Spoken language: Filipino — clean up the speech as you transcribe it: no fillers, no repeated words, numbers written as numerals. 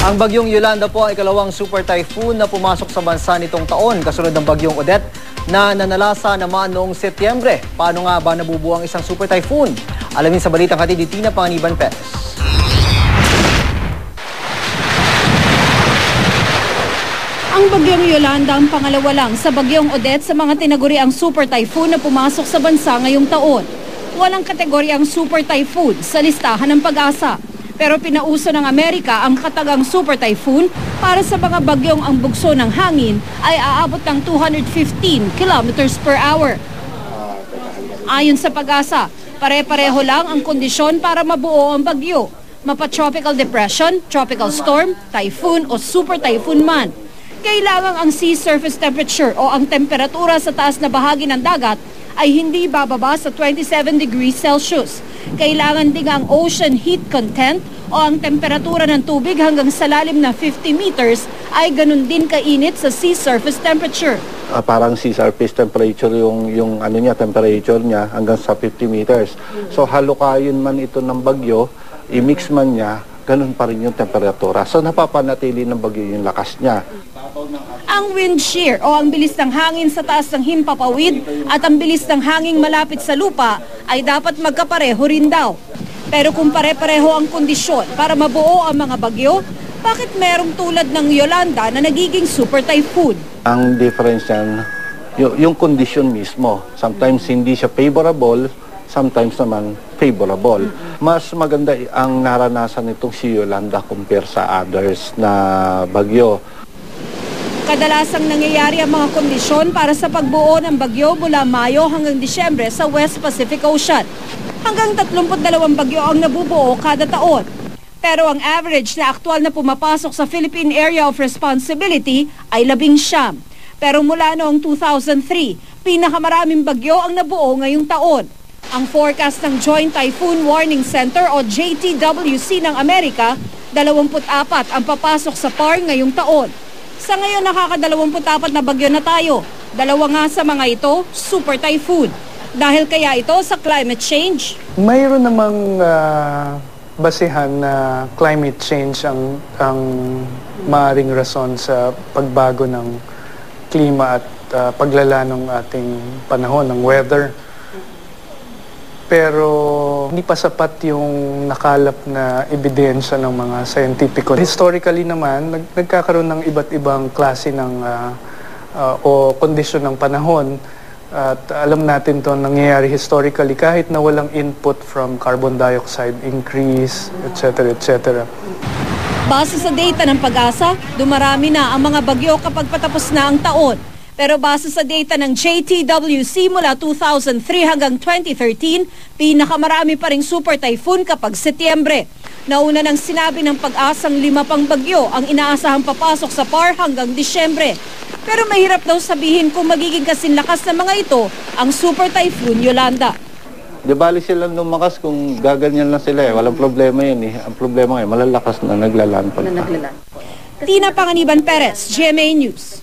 Ang bagyong Yolanda po ay ikalawang super typhoon na pumasok sa bansa nitong taon, kasunod ng bagyong Odette na nanalasa naman noong Setyembre. Paano nga ba nabubuo ang isang super typhoon? Alamin sa balitang hatid ni Tina Panganiban Perez. Ang bagyong Yolanda ang pangalawa lang sa bagyong Odette sa mga tinaguriang super typhoon na pumasok sa bansa ngayong taon. Walang kategoryang super typhoon sa listahan ng Pag-asa. Pero pinauso ng Amerika ang katagang super typhoon para sa mga bagyong ang bugso ng hangin ay aabot ng 215 kilometers per hour. Ayon sa Pag-asa, pare-pareho lang ang kondisyon para mabuo ang bagyo. Mapa-tropical depression, tropical storm, typhoon o super typhoon man. Kailangan ang sea surface temperature o ang temperatura sa taas na bahagi ng dagat ay hindi bababa sa 27 degrees Celsius. Kailangan din ang ocean heat content o ang temperatura ng tubig hanggang sa lalim na 50 meters ay ganun din kainit sa sea surface temperature. Parang sea surface temperature yung ano niya, temperature niya hanggang sa 50 meters. So halukayin man ito ng bagyo, i-mix man niya, ganun pa rin yung temperatura. So napapanatili ng bagyo yung lakas niya. Ang wind shear o ang bilis ng hangin sa taas ng himpapawid at ang bilis ng hangin malapit sa lupa ay dapat magkapareho rin daw. Pero kung pare-pareho ang kondisyon para mabuo ang mga bagyo, bakit merong tulad ng Yolanda na nagiging super typhoon? Ang difference yan, yung kondisyon mismo. Sometimes hindi siya favorable, sometimes naman favorable. Mas maganda ang naranasan nitong si Yolanda compare sa others na bagyo. Kadalasang nangyayari ang mga kondisyon para sa pagbuo ng bagyo mula Mayo hanggang Disyembre sa West Pacific Ocean. Hanggang 32 bagyo ang nabubuo kada taon. Pero ang average na aktual na pumapasok sa Philippine Area of Responsibility ay 19. Pero mula noong 2003, pinakamaraming bagyo ang nabuo ngayong taon. Ang forecast ng Joint Typhoon Warning Center o JTWC ng Amerika, 24 ang papasok sa PAR ngayong taon. Sa ngayon, nakaka-24 na bagyo na tayo. 2 nga sa mga ito, super typhoon. Dahil kaya ito sa climate change? Mayroon namang basihan na climate change ang maaaring rason sa pagbago ng klima at paglala ng ating panahon, ng weather. Pero hindi pa sapat yung nakalap na ebidensya ng mga scientifico. Historically naman, nagkakaroon ng iba't ibang klase ng o kondisyon ng panahon. At alam natin to nangyayari historically kahit na walang input from carbon dioxide increase, etc. etc. Base sa data ng Pag-asa, dumarami na ang mga bagyo kapag patapos na ang taon. Pero base sa data ng JTWC mula 2003 hanggang 2013, pinakamarami pa ring super typhoon kapag Setyembre. Nauna nang sinabi ng Pag-asang 5 pang bagyo ang inaasahang papasok sa PAR hanggang Disyembre. Pero mahirap daw sabihin kung magiging kasinlakas ng mga ito ang super typhoon Yolanda. Di bali sila lumakas kung gaganyan lang sila eh. Walang problema yun eh. Ang problema ngayon, malalakas na naglalaan pa. Tina Panganiban Perez, GMA News.